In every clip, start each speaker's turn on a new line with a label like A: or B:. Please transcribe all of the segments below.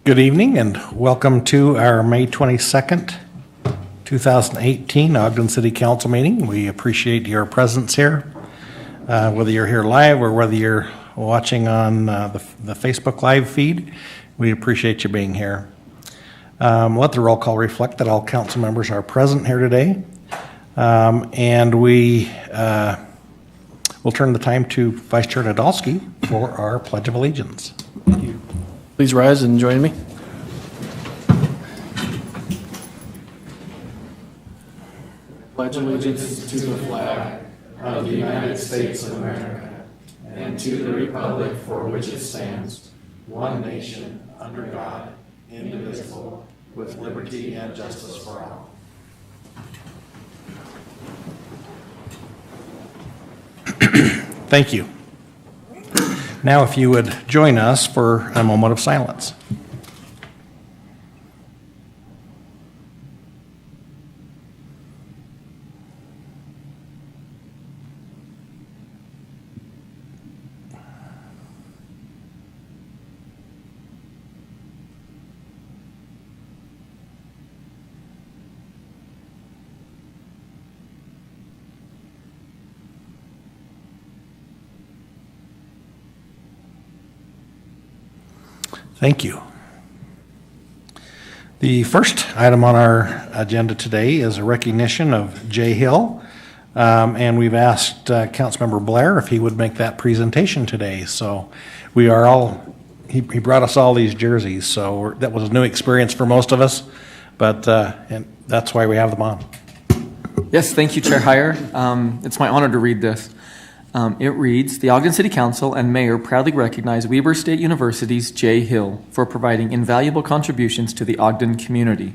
A: Good evening and welcome to our May 22nd, 2018 Ogden City Council meeting. We appreciate your presence here, whether you're here live or whether you're watching on the Facebook live feed. We appreciate you being here. Let the roll call reflect that all council members are present here today. And we will turn the time to Vice Chair Nadolski for our Pledge of Allegiance. Thank you.
B: Please rise and join me. Pledge allegiance to the flag of the United States of America and to the republic for which it stands, one nation, under God, indivisible, with liberty and justice for all.
A: Thank you. Now, if you would join us for a moment of silence. Thank you. The first item on our agenda today is a recognition of Jay Hill, and we've asked Councilmember Blair if he would make that presentation today. So we are all, he brought us all these jerseys, so that was a new experience for most of us, but and that's why we have them on.
C: Yes, thank you, Chair Heyer. It's my honor to read this. It reads, the Ogden City Council and Mayor proudly recognize Weber State University's Jay Hill for providing invaluable contributions to the Ogden community.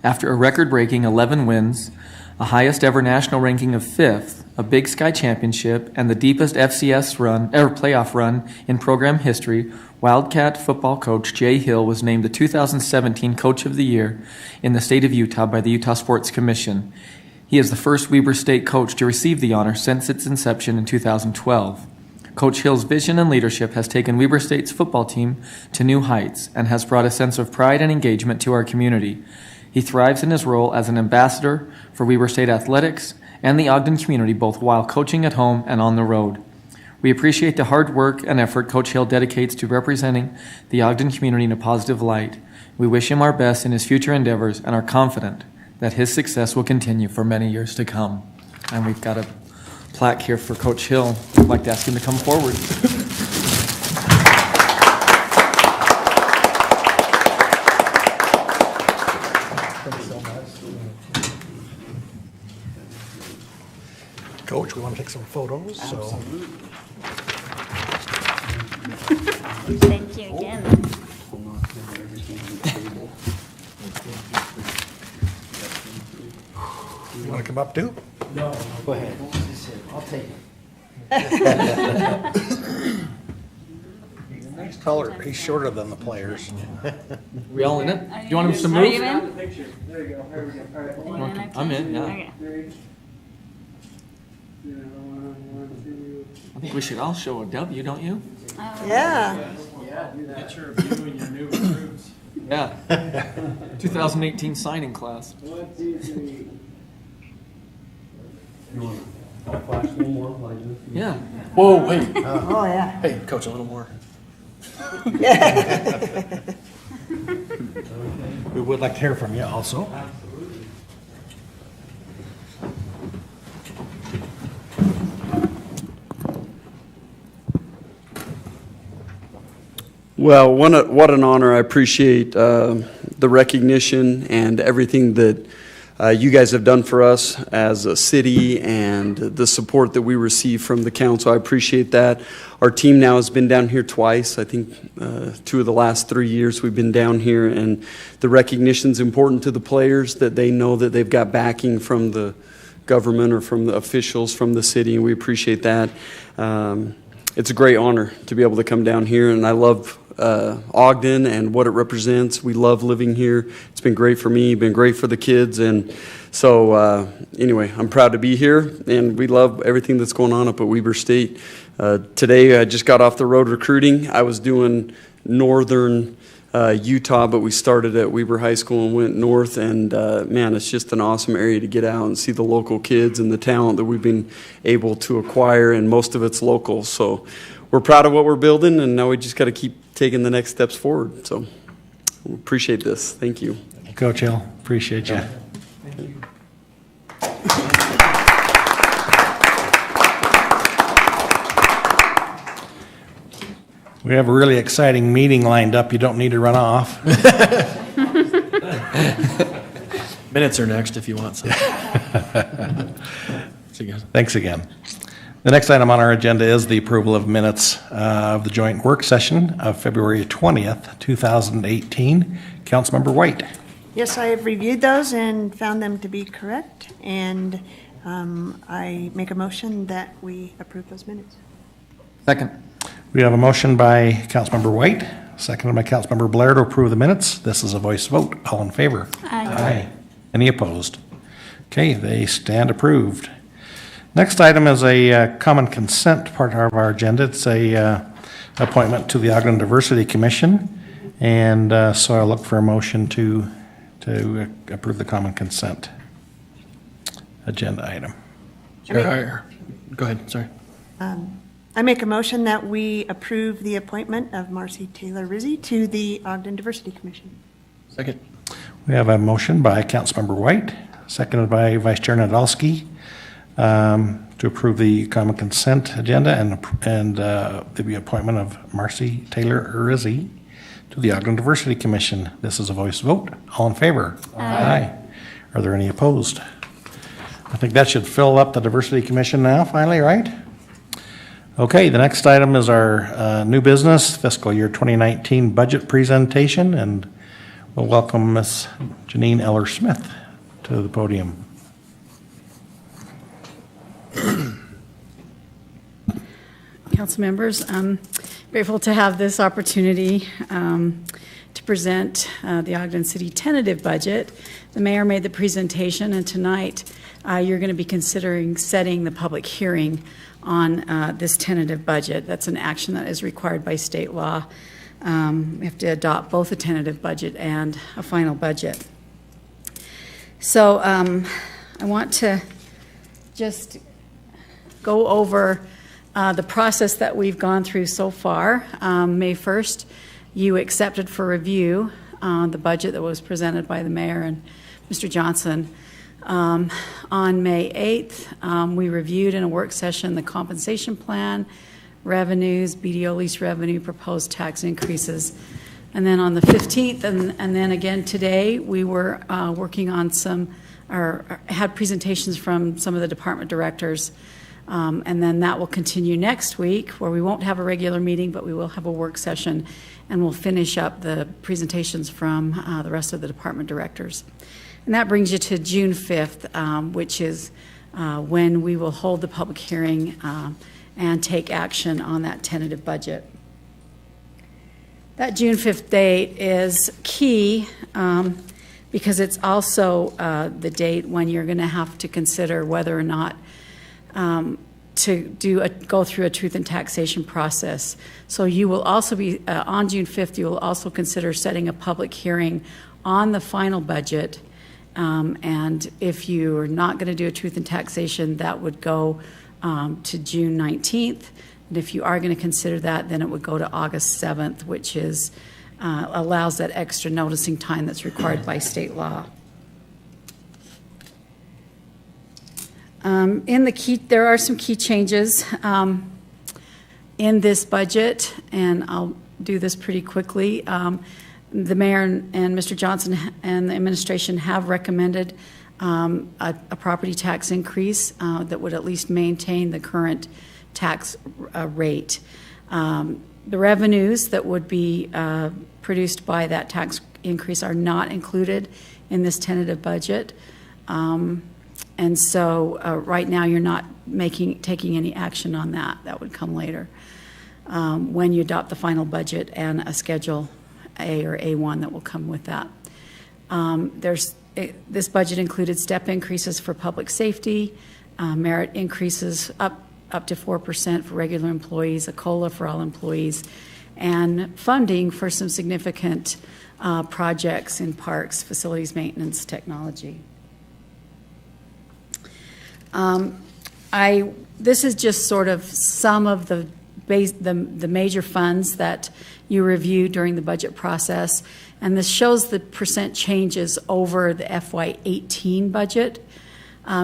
C: After a record-breaking 11 wins, a highest ever national ranking of 5th, a Big Sky championship, and the deepest FCS playoff run in program history, Wildcat football coach Jay Hill was named the 2017 Coach of the Year in the state of Utah by the Utah Sports Commission. He is the first Weber State coach to receive the honor since its inception in 2012. Coach Hill's vision and leadership has taken Weber State's football team to new heights and has brought a sense of pride and engagement to our community. He thrives in his role as an ambassador for Weber State athletics and the Ogden community, both while coaching at home and on the road. We appreciate the hard work and effort Coach Hill dedicates to representing the Ogden community in a positive light. We wish him our best in his future endeavors and are confident that his success will continue for many years to come. And we've got a plaque here for Coach Hill. I'd like to ask him to come forward.
A: Thanks so much. Coach, we want to take some photos.
D: Absolutely. Thank you again.
A: You want to come up too?
B: No, go ahead. I'll take it.
A: He's taller. He's shorter than the players.
C: We all in it? Do you want him to move?
D: Are you in?
E: There you go. There we go. All right.
D: Are you in okay?
C: I'm in, yeah.
D: Okay.
C: I think we should all show a W, don't you?
F: Yeah.
E: Yeah, do that. Picture of you and your new recruits.
C: Yeah. 2018 signing class.
E: 1, 2, 3.
B: I'll flash one more like this.
C: Yeah. Whoa, wait.
F: Oh, yeah.
C: Hey, Coach, a little more.
A: We would like to hear from you also.
G: Well, what an honor. I appreciate the recognition and everything that you guys have done for us as a city and the support that we receive from the council. I appreciate that. Our team now has been down here twice. I think 2 of the last 3 years we've been down here, and the recognition is important to the players, that they know that they've got backing from the government or from the officials from the city, and we appreciate that. It's a great honor to be able to come down here, and I love Ogden and what it represents. We love living here. It's been great for me, been great for the kids, and so anyway, I'm proud to be here, and we love everything that's going on up at Weber State. Today I just got off the road recruiting. I was doing northern Utah, but we started at Weber High School and went north. And man, it's just an awesome area to get out and see the local kids and the talent that we've been able to acquire, and most of it's local. So we're proud of what we're building, and now we just got to keep taking the next steps forward. So we appreciate this. Thank you.
A: Coach Hill, appreciate you. We have a really exciting meeting lined up. You don't need to run off.
H: Minutes are next if you want some. See you guys.
A: Thanks again. The next item on our agenda is the approval of minutes of the joint work session of February 20th, 2018. Councilmember White.
F: Yes, I have reviewed those and found them to be correct, and I make a motion that we approve those minutes.
C: Second.
A: We have a motion by Councilmember White, seconded by Councilmember Blair to approve the minutes. This is a voice vote. All in favor?
D: Aye.
A: Any opposed? Okay, they stand approved. Next item is a common consent part of our agenda. It's a appointment to the Ogden Diversity Commission, and so I'll look for a motion to approve the common consent agenda item.
H: Sure. Go ahead, sorry.
F: I make a motion that we approve the appointment of Marcy Taylor Rizzi to the Ogden Diversity Commission.
H: Second.
A: We have a motion by Councilmember White, seconded by Vice Chair Nadolski, to approve the common consent agenda and the appointment of Marcy Taylor Rizzi to the Ogden Diversity Commission. This is a voice vote. All in favor? Aye. Are there any opposed? I think that should fill up the Diversity Commission now, finally, right? Okay, the next item is our new business fiscal year 2019 budget presentation, and we'll welcome Ms. Janine Eller-Smith to the podium.
I: Council members, I'm grateful to have this opportunity to present the Ogden City tentative budget. The mayor made the presentation, and tonight you're going to be considering setting the public hearing on this tentative budget. That's an action that is required by state law. We have to adopt both a tentative budget and a final budget. So I want to just go over the process that we've gone through so far. May 1st, you accepted for review the budget that was presented by the mayor and Mr. Johnson. On May 8th, we reviewed in a work session the compensation plan, revenues, BDO lease revenue, proposed tax increases. And then on the 15th, and then again today, we were working on had presentations from some of the department directors. And then that will continue next week, where we won't have a regular meeting, but we will have a work session, and we'll finish up the presentations from the rest of the department directors. And that brings you to June 5th, which is when we will hold the public hearing and take action on that tentative budget. That June 5th date is key because it's also the date when you're going to have to consider whether or not to go through a truth and taxation process. So you will also be, on June 5th, you will also consider setting a public hearing on the final budget. And if you are not going to do a truth and taxation, that would go to June 19th. And if you are going to consider that, then it would go to August 7th, which is allows that extra noticing time that's required by state law. There are some key changes in this budget, and I'll do this pretty quickly. The mayor and Mr. Johnson and the administration have recommended a property tax increase that would at least maintain the current tax rate. The revenues that would be produced by that tax increase are not included in this tentative budget. And so right now you're not taking any action on that. That would come later when you adopt the final budget and a Schedule A or A1 that will come with that. This budget included step increases for public safety, merit increases up to 4% for regular employees, a COLA for all employees, and funding for some significant projects in parks, facilities maintenance, technology. This is just sort of some of the major funds that you review during the budget process, and this shows the percent changes over the FY18 budget.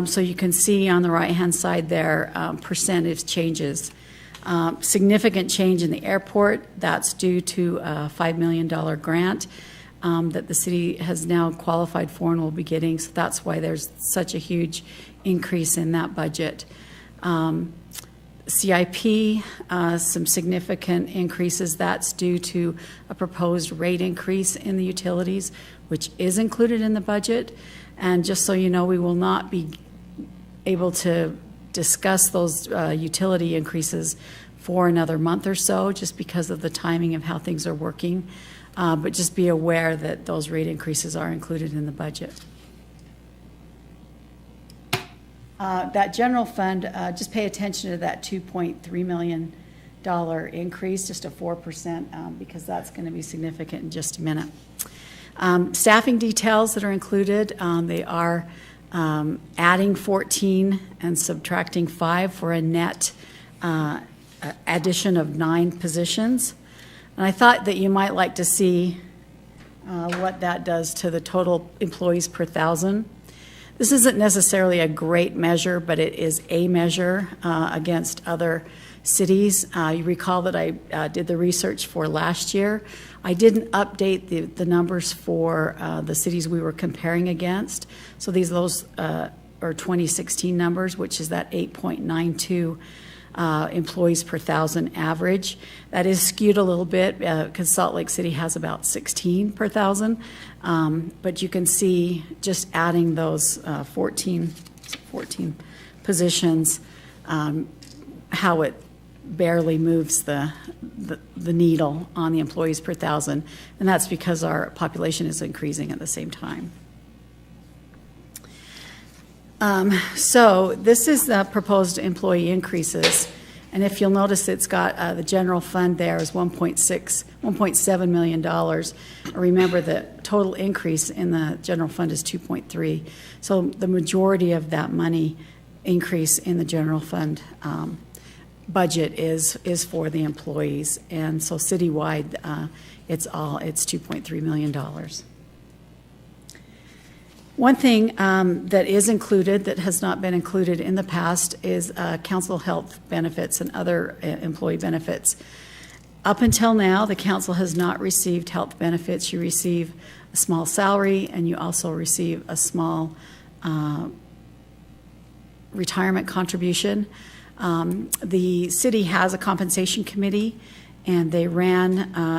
I: So you can see on the right-hand side there percentage changes. Significant change in the airport, that's due to a $5 million grant that the city has now qualified for and will be getting, so that's why there's such a huge increase in that budget. CIP, some significant increases. That's due to a proposed rate increase in the utilities, which is included in the budget. And just so you know, we will not be able to discuss those utility increases for another month or so, just because of the timing of how things are working. But just be aware that those rate increases are included in the budget. That general fund, just pay attention to that $2.3 million increase, just a 4%, because that's going to be significant in just a minute. Staffing details that are included, they are adding 14 and subtracting 5 for a net addition of 9 positions. And I thought that you might like to see what that does to the total employees per thousand. This isn't necessarily a great measure, but it is a measure against other cities. You recall that I did the research for last year. I didn't update the numbers for the cities we were comparing against. So those are 2016 numbers, which is that 8.92 employees per thousand average. That is skewed a little bit because Salt Lake City has about 16 per thousand. But you can see just adding those 14 positions, how it barely moves the needle on the employees per thousand. And that's because our population is increasing at the same time. So this is the proposed employee increases. And if you'll notice, it's got the general fund there is $1.7 million. Remember, the total increase in the general fund is 2.3. So the majority of that money increase in the general fund budget is for the employees. And so citywide, it's $2.3 million. One thing that is included that has not been included in the past is council health benefits and other employee benefits. Up until now, the council has not received health benefits. You receive a small salary, and you also receive a small retirement contribution. The city has a compensation committee, and they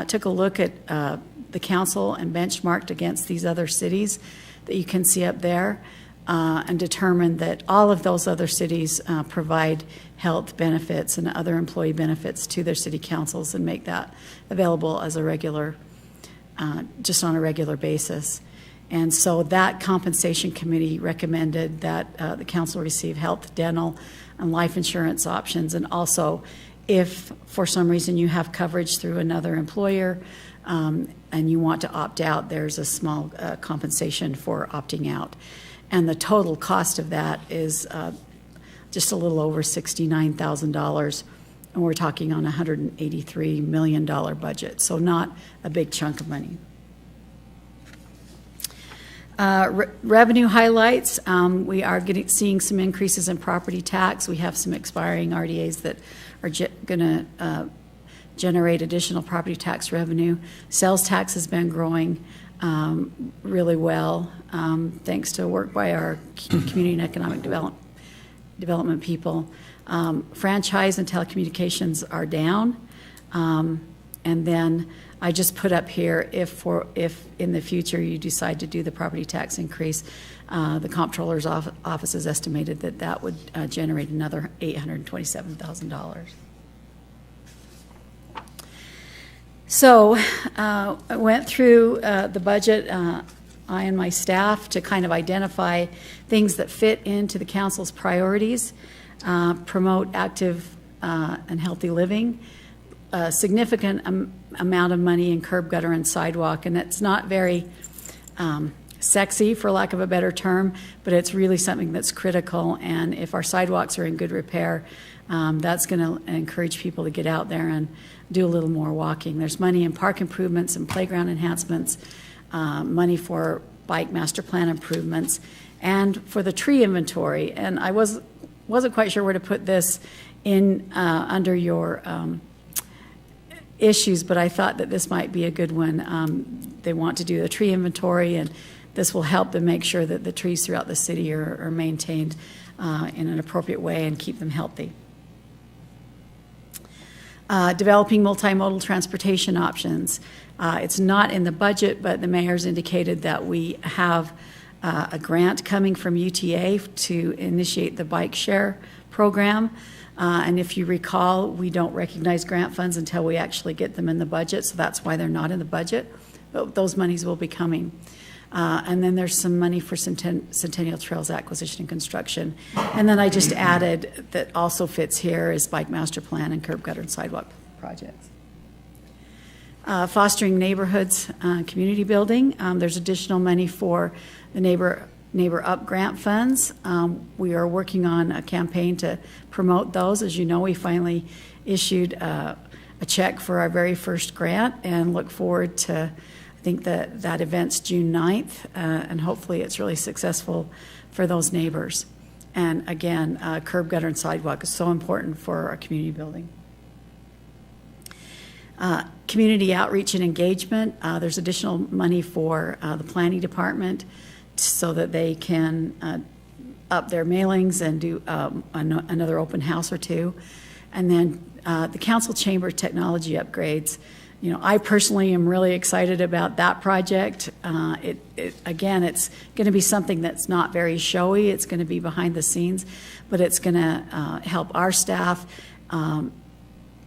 I: took a look at the council and benchmarked against these other cities that you can see up there, and determined that all of those other cities provide health benefits and other employee benefits to their city councils and make that available as a regular, just on a regular basis. And so that compensation committee recommended that the council receive health, dental, and life insurance options, and also if for some reason you have coverage through another employer, and you want to opt out, there's a small compensation for opting out. And the total cost of that is just a little over $69,000, and we're talking on a $183 million budget, so not a big chunk of money. Revenue highlights, we are seeing some increases in property tax. We have some expiring RDAs that are going to generate additional property tax revenue. Sales tax has been growing really well, thanks to work by our community and economic development people. Franchise and telecommunications are down. And then I just put up here, if in the future you decide to do the property tax increase, the comptroller's office has estimated that would generate another $827,000. So I went through the budget, I and my staff, to kind of identify things that fit into the council's priorities, promote active and healthy living, a significant amount of money in curb, gutter, and sidewalk, and it's not very sexy, for lack of a better term, but it's really something that's critical. And if our sidewalks are in good repair, that's going to encourage people to get out there and do a little more walking. There's money in park improvements and playground enhancements, money for bike master plan improvements, and for the tree inventory. And I wasn't quite sure where to put this in under your issues, but I thought that this might be a good one. They want to do the tree inventory, and this will help them make sure that the trees throughout the city are maintained in an appropriate way and keep them healthy. Developing multimodal transportation options. It's not in the budget, but the mayor's indicated that we have a grant coming from UTA to initiate the bike share program. And if you recall, we don't recognize grant funds until we actually get them in the budget, so that's why they're not in the budget. But those monies will be coming. And then there's some money for Centennial Trails acquisition and construction. And then I just added that also fits here is bike master plan and curb, gutter, and sidewalk projects. Fostering neighborhoods, community building. There's additional money for the Neighbor Up grant funds. We are working on a campaign to promote those. As you know, we finally issued a check for our very first grant and look forward to, I think that event's June 9th, and hopefully it's really successful for those neighbors. And again, curb, gutter, and sidewalk is so important for our community building. Community outreach and engagement. There's additional money for the planning department so that they can up their mailings and do another open house or two. And then the council chamber technology upgrades. You know, I personally am really excited about that project. Again, it's going to be something that's not very showy. It's going to be behind the scenes, but it's going to help our staff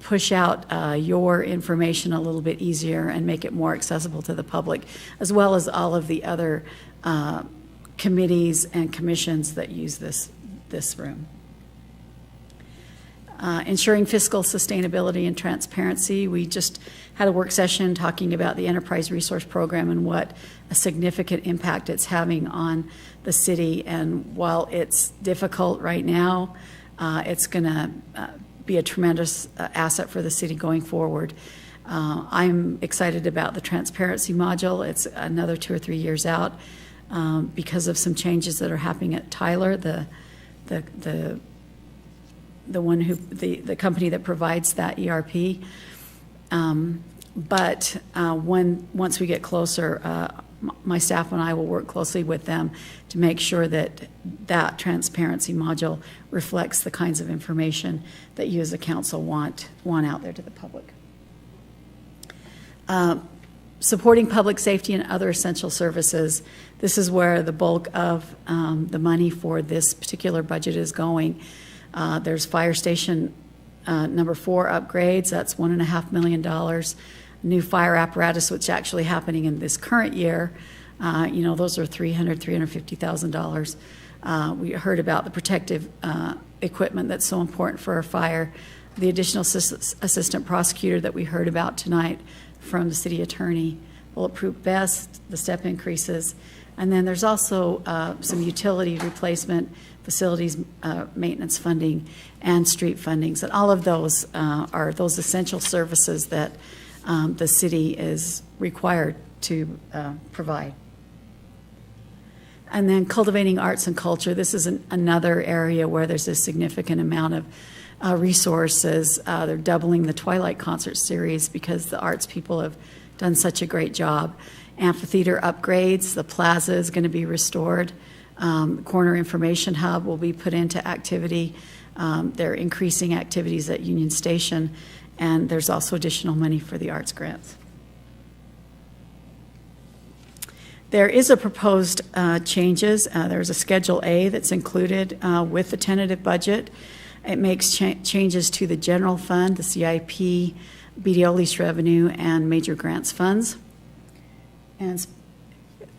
I: push out your information a little bit easier and make it more accessible to the public, as well as all of the other committees and commissions that use this room. Ensuring fiscal sustainability and transparency. We just had a work session talking about the Enterprise Resource Program and what a significant impact it's having on the city. And while it's difficult right now, it's going to be a tremendous asset for the city going forward. I'm excited about the transparency module. It's another 2 or 3 years out because of some changes that are happening at Tyler, the company that provides that ERP. But once we get closer, my staff and I will work closely with them to make sure that that transparency module reflects the kinds of information that you as a council want out there to the public. Supporting public safety and other essential services. This is where the bulk of the money for this particular budget is going. There's fire station number 4 upgrades. That's $1.5 million. New fire apparatus, which is actually happening in this current year. Those are $350,000. We heard about the protective equipment that's so important for our fire. The additional assistant prosecutor that we heard about tonight from the city attorney, bulletproof vest, the step increases. And then there's also some utility replacement, facilities maintenance funding, and street fundings. And all of those are those essential services that the city is required to provide. And then cultivating arts and culture. This is another area where there's a significant amount of resources. They're doubling the Twilight concert series because the arts people have done such a great job. Amphitheater upgrades. The plaza is going to be restored. Corner Information Hub will be put into activity. They're increasing activities at Union Station. And there's also additional money for the arts grants. There is a proposed changes. There's a Schedule A that's included with the tentative budget. It makes changes to the general fund, the CIP, BDO lease revenue, and major grants funds. And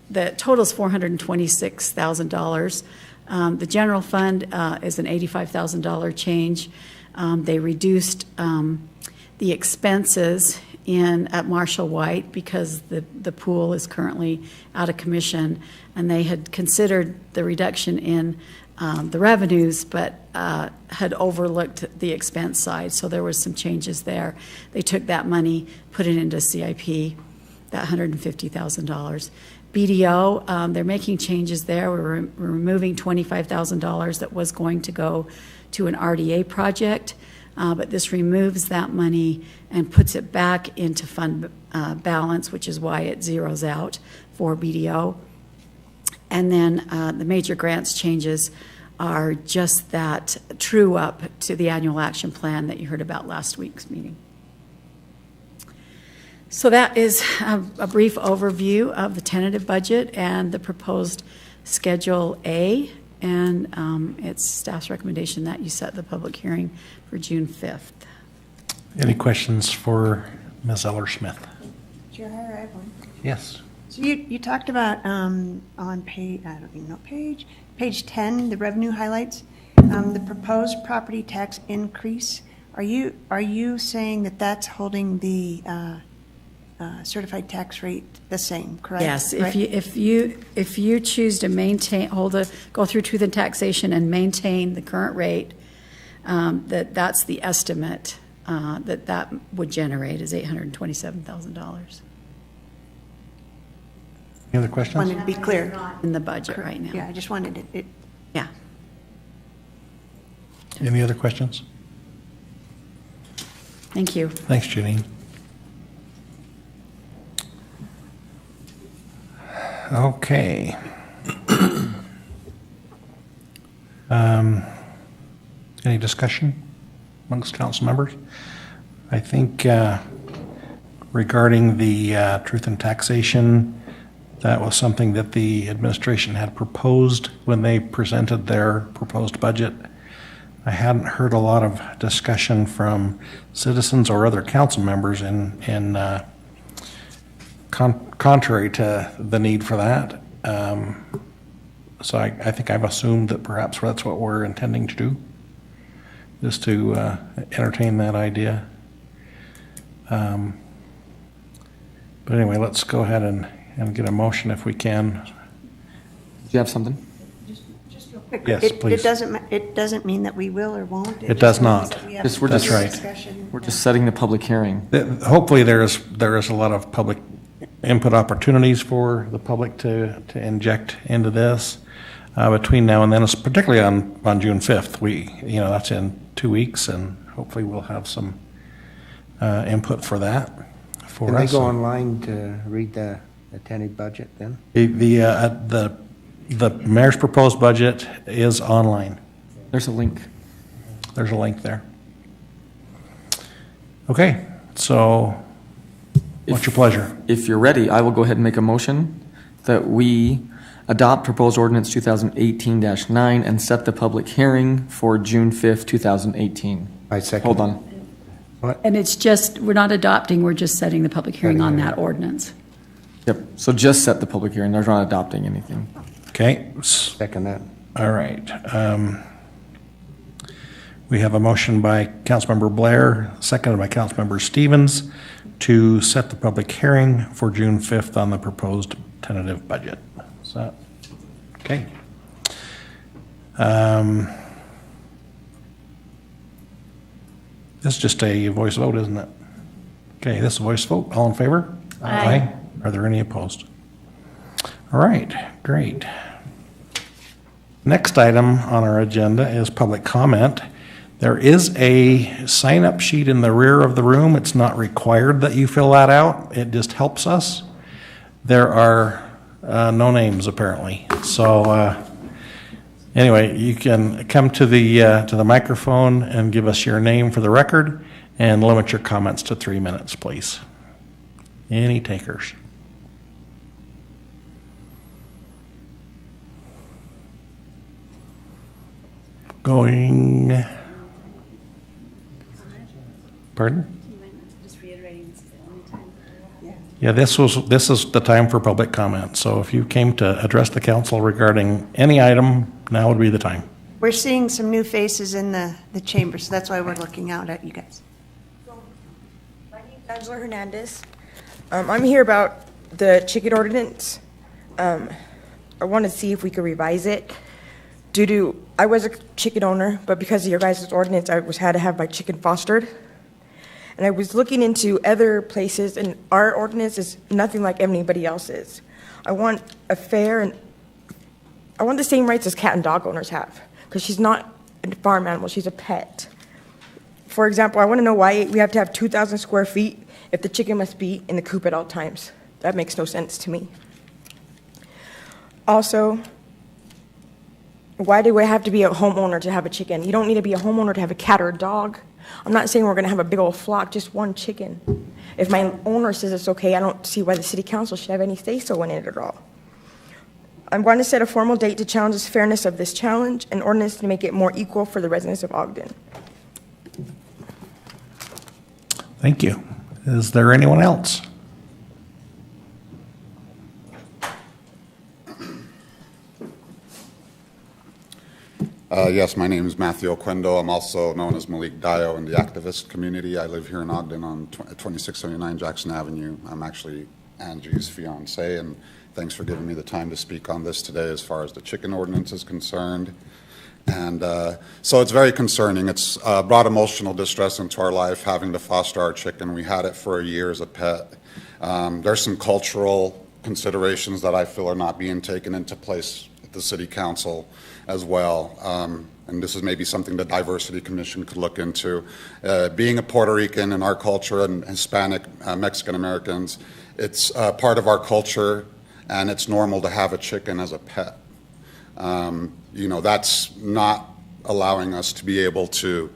I: the total is $426,000. The general fund is an $85,000 change. They reduced the expenses at Marshall White because the pool is currently out of commission, and they had considered the reduction in the revenues, but had overlooked the expense side, so there was some changes there. They took that money, put it into CIP, that $150,000. BDO, they're making changes there. We're removing $25,000 that was going to go to an RDA project, but this removes that money and puts it back into fund balance, which is why it zeroes out for BDO. And then the major grants changes are just that true up to the annual action plan that you heard about last week's meeting. So that is a brief overview of the tentative budget and the proposed Schedule A, and it's staff's recommendation that you set the public hearing for June 5th.
A: Any questions for Ms. Eller-Smith?
F: Chair Hire, I have one.
A: Yes.
F: So you talked about on page, I don't even know, page 10, the revenue highlights, the proposed property tax increase. Are you saying that that's holding the certified tax rate the same, correct?
I: Yes,
F: Right?
I: if you choose to maintain, go through truth and taxation and maintain the current rate, that's the estimate that would generate is $827,000
A: Any other questions?
F: Wanted to be clear.
I: in the budget right now.
F: Yeah, I just wanted it.
I: Yeah.
A: Any other questions?
I: Thank you.
A: Thanks, Janine. Okay. Any discussion amongst council members? I think regarding the truth and taxation, that was something that the administration had proposed when they presented their proposed budget. I hadn't heard a lot of discussion from citizens or other council members contrary to the need for that. So I think I've assumed that perhaps that's what we're intending to do, is to entertain that idea. But anyway, let's go ahead and get a motion if we can.
C: Do you have something?
F: Just real quick.
A: Yes,
F: It
A: please.
F: doesn't mean that we will or won't.
A: It does
F: just means
A: not.
F: that we have
C: Just- we're
A: just- That's right.
F: discussion.
C: We're just setting the public hearing.
A: Hopefully there is a lot of public input opportunities for the public to inject into this between now and then, particularly on June 5th. That's in 2 weeks, and hopefully we'll have some input for that for
J: Can I
A: us.
J: go online to read the tentative budget then?
A: The mayor's proposed budget is online.
C: There's a link.
A: There's a link there. Okay, so what's your pleasure?
C: If you're ready, I will go ahead and make a motion that we adopt proposed ordinance 2018-9 and set the public hearing for June 5th, 2018.
J: I second.
C: Hold on.
I: And it's just, we're not adopting, we're just setting the public hearing on that ordinance.
C: Yep, so just set the public hearing. There's not adopting anything.
A: Okay,
J: Second that.
A: all right. We have a motion by Councilmember Blair, seconded by Councilmember Stevens, to set the public hearing for June 5th on the proposed tentative budget. Is that okay? This is just a voice vote, isn't it? Okay, this is a voice vote. All in favor?
D: Aye.
A: Are there any opposed? All right, great. Next item on our agenda is public comment. There is a sign-up sheet in the rear of the room. It's not required that you fill that out. It just helps us. There are no names, apparently. So anyway, you can come to the microphone and give us your name for the record, and limit your comments to 3 minutes, please. Any takers? Going. Pardon?
D: Just reiterating, this is the only time.
A: Yeah, this is the time for public comment. So if you came to address the council regarding any item, now would be the time.
F: We're seeing some new faces in the chamber, so that's why we're looking out at you guys.
K: Angela Hernandez. I'm here about the chicken ordinance. I want to see if we could revise it. I was a chicken owner, but because of your guys' ordinance, I had to have my chicken fostered. And I was looking into other places, and our ordinance is nothing like anybody else's. I want the same rights as cat and dog owners have, because she's not a farm animal, she's a pet. For example, I want to know why we have to have 2,000 square feet if the chicken must be in the coop at all times. That makes no sense to me. Also, why do we have to be a homeowner to have a chicken? You don't need to be a homeowner to have a cat or a dog. I'm not saying we're going to have a big old flock, just one chicken. If my owner says it's okay, I don't see why the city council should have any say-so in it at all. I'm going to set a formal date to challenge the fairness of this challenge and ordinance to make it more equal for the residents of Ogden.
A: Thank you. Is there anyone else?
L: Yes, my name is Matthew Oquendo. I'm also known as Malik Dio in the activist community. I live here in Ogden on 2679 Jackson Avenue. I'm actually Angie's fiance, and thanks for giving me the time to speak on this today as far as the chicken ordinance is concerned. And so it's very concerning. It's brought emotional distress into our life having to foster our chicken. We had it for a year as a pet. There's some cultural considerations that I feel are not being taken into place at the City Council as well. And this is maybe something the Diversity Commission could look into. Being a Puerto Rican in our culture and Hispanic, Mexican Americans, it's part of our culture, and it's normal to have a chicken as a pet. You know, that's not allowing us to be able to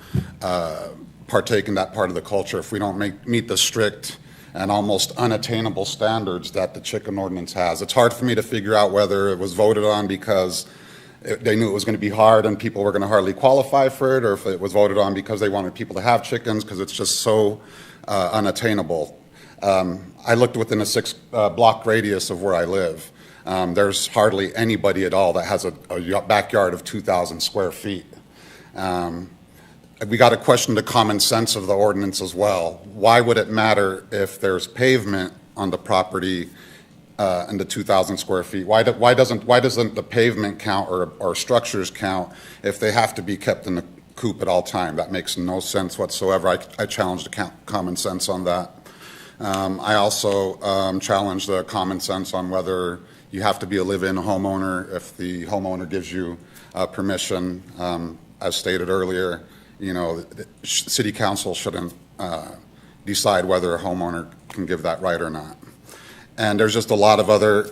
L: partake in that part of the culture if we don't meet the strict and almost unattainable standards that the chicken ordinance has. It's hard for me to figure out whether it was voted on because they knew it was going to be hard and people were going to hardly qualify for it, or if it was voted on because they wanted people to have chickens, because it's just so unattainable. I looked within a 6-block radius of where I live. There's hardly anybody at all that has a backyard of 2,000 square feet. We got to question the common sense of the ordinance as well. Why would it matter if there's pavement on the property in the 2,000 square feet? Why doesn't the pavement count or structures count if they have to be kept in the coop at all time? That makes no sense whatsoever. I challenge the common sense on that. I also challenge the common sense on whether you have to be a live-in homeowner if the homeowner gives you permission. As stated earlier, you know, the City Council shouldn't decide whether a homeowner can give that right or not. And there's just a lot of other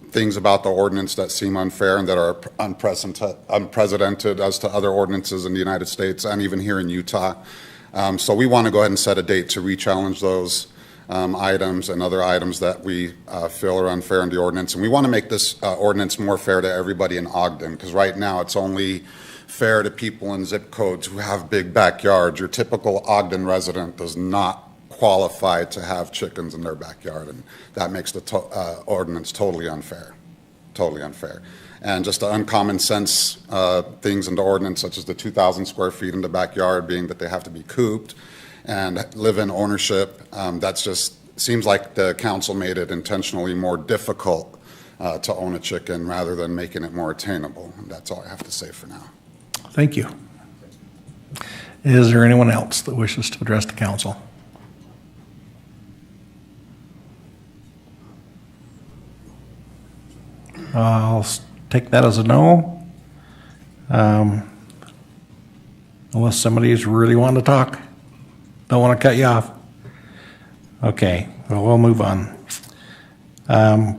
L: things about the ordinance that seem unfair and that are unprecedented as to other ordinances in the United States and even here in Utah. So we want to go ahead and set a date to re-challenge those items and other items that we feel are unfair in the ordinance. And we want to make this ordinance more fair to everybody in Ogden, because right now it's only fair to people in zip codes who have big backyards. Your typical Ogden resident does not qualify to have chickens in their backyard, and that makes the ordinance totally unfair. Totally unfair. And just the uncommon sense things in the ordinance, such as the 2,000 square feet in the backyard being that they have to be cooped and live-in ownership, that's just seems like the council made it intentionally more difficult to own a chicken rather than making it more attainable. And that's all I have to say for now.
A: Thank you. Is there anyone else that wishes to address the council? I'll take that as a no. Unless somebody's really wanting to talk. Don't want to cut you off. Okay, well, we'll move on.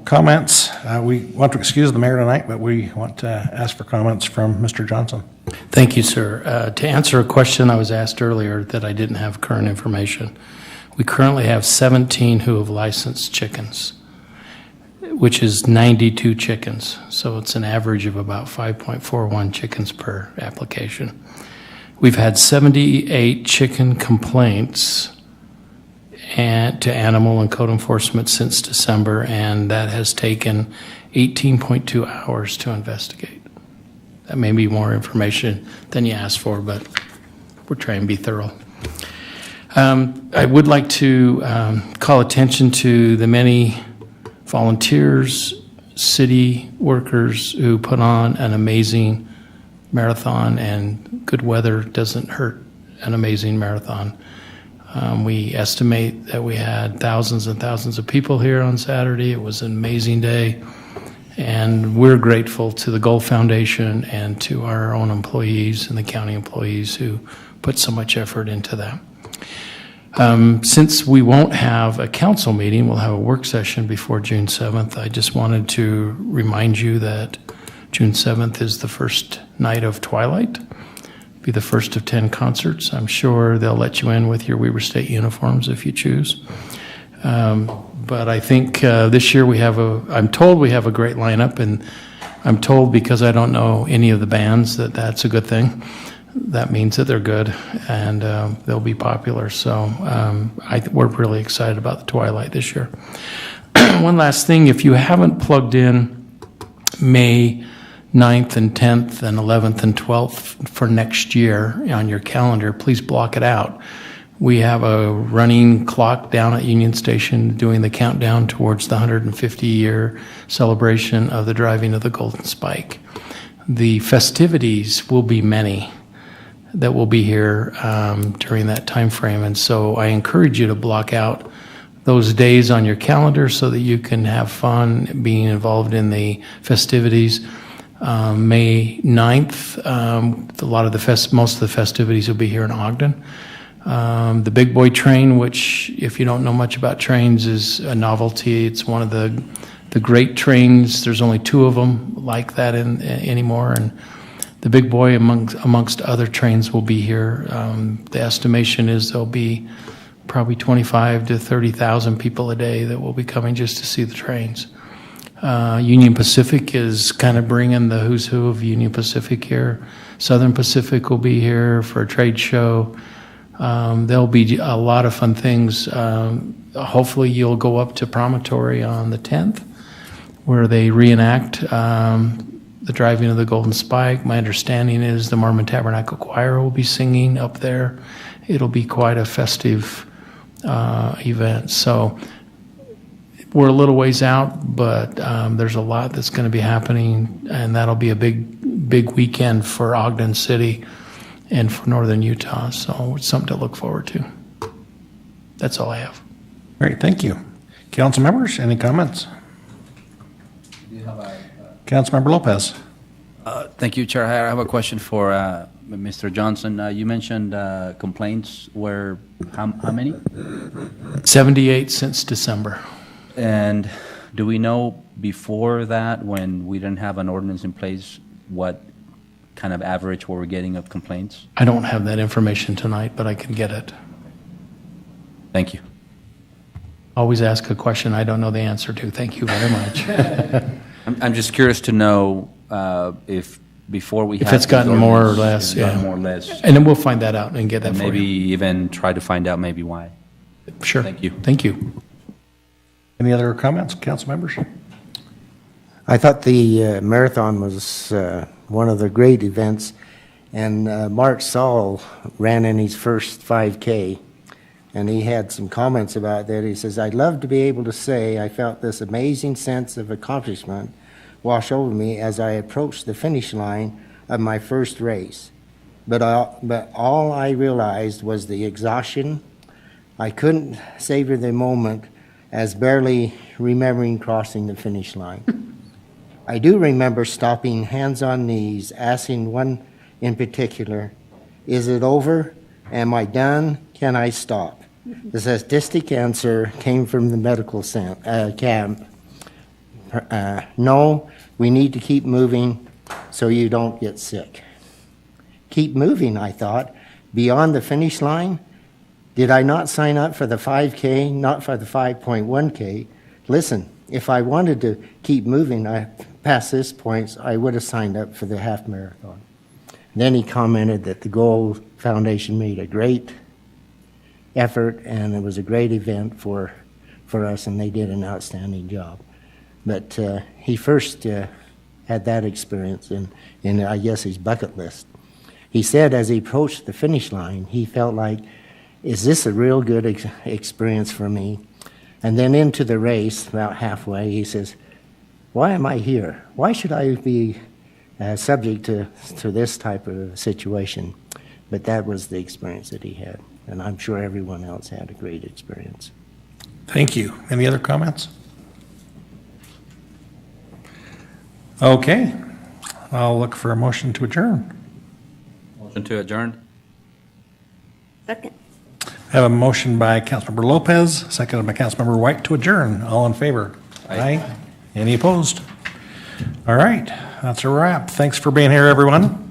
A: Comments. We want to excuse the mayor tonight, but we want to ask for comments from Mr. Johnson.
M: Thank you, sir. To answer a question I was asked earlier that I didn't have current information, we currently have 17 who have licensed chickens, which is 92 chickens. So it's an average of about 5.41 chickens per application. We've had 78 chicken complaints to animal and code enforcement since December, and that has taken 18.2 hours to investigate. That may be more information than you asked for, but we're trying to be thorough. I would like to call attention to the many volunteers, city workers who put on an amazing marathon, and good weather doesn't hurt an amazing marathon. We estimate that we had thousands and thousands of people here on Saturday. It was an amazing day, and we're grateful to the Gold Foundation and to our own employees and the county employees who put so much effort into that. Since we won't have a council meeting, we'll have a work session before June 7th. I just wanted to remind you that June 7th is the first night of Twilight. Be the first of 10 concerts. I'm sure they'll let you in with your Weber State uniforms if you choose. But I think this year I'm told we have a great lineup, and I'm told because I don't know any of the bands that's a good thing. That means that they're good and they'll be popular. So we're really excited about the Twilight this year. One last thing, if you haven't plugged in May 9th and 10th and 11th and 12th for next year on your calendar, please block it out. We have a running clock down at Union Station doing the countdown towards the 150-year celebration of the driving of the Golden Spike. The festivities will be many that will be here during that time frame, and so I encourage you to block out those days on your calendar so that you can have fun being involved in the festivities. May 9th, most of the festivities will be here in Ogden. The Big Boy Train, which if you don't know much about trains, is a novelty. It's one of the great trains. There's only 2 of them like that anymore, and the Big Boy, amongst other trains, will be here. The estimation is there'll be probably 25 to 30,000 people a day that will be coming just to see the trains. Union Pacific is kind of bringing the who's who of Union Pacific here. Southern Pacific will be here for a trade show. There'll be a lot of fun things. Hopefully you'll go up to Promontory on the 10th, where they reenact the driving of the Golden Spike. My understanding is the Mormon Tabernacle Choir will be singing up there. It'll be quite a festive event. So we're a little ways out, but there's a lot that's going to be happening, and that'll be a big weekend for Ogden City and for northern Utah. So it's something to look forward to. That's all I have.
A: Great, thank you. Council members, any comments? Councilmember Lopez.
N: Thank you, Chair. I have a question for Mr. Johnson. You mentioned complaints were how many?
M: 78 since December.
N: And do we know before that, when we didn't have an ordinance in place, what kind of average were we getting of complaints?
M: I don't have that information tonight, but I can get it.
N: Thank you.
M: Always ask a question I don't know the answer to. Thank you very much.
N: I'm just curious to know if before we
M: if it's gotten more or less, yeah.
N: More or less.
M: And then we'll find that out and get that for you.
N: Maybe even try to find out maybe why.
M: Sure.
N: Thank you.
M: Thank you.
A: Any other comments, council members?
J: I thought the marathon was one of the great events, and Mark Saul ran in his first 5K, and he had some comments about that. He says, "I'd love to be able to say I felt this amazing sense of accomplishment wash over me as I approached the finish line of my first race. But all I realized was the exhaustion. I couldn't savor the moment as barely remembering crossing the finish line. I do remember stopping hands on knees, asking one in particular, 'Is it over? Am I done? Can I stop?' The sadistic answer came from the medical camp. 'No, we need to keep moving so you don't get sick.' Keep moving, I thought. Beyond the finish line? Did I not sign up for the 5K, not for the 5.1K? Listen, if I wanted to keep moving past this point, I would have signed up for the half marathon." Then he commented that the Gold Foundation made a great effort, and it was a great event for us, and they did an outstanding job. But he first had that experience in, I guess, his bucket list. He said as he approached the finish line, he felt like is this a real good experience for me? And then into the race, about halfway, he says, why am I here? Why should I be subject to this type of situation? But that was the experience that he had, and I'm sure everyone else had a great experience.
A: Thank you. Any other comments? Okay. I'll look for a motion to adjourn.
N: Motion to adjourn?
F: Second.
A: I have a motion by Councilmember Lopez, seconded by Councilmember White to adjourn. All in favor?
N: Aye.
A: Any opposed? All right, that's a wrap. Thanks for being here, everyone.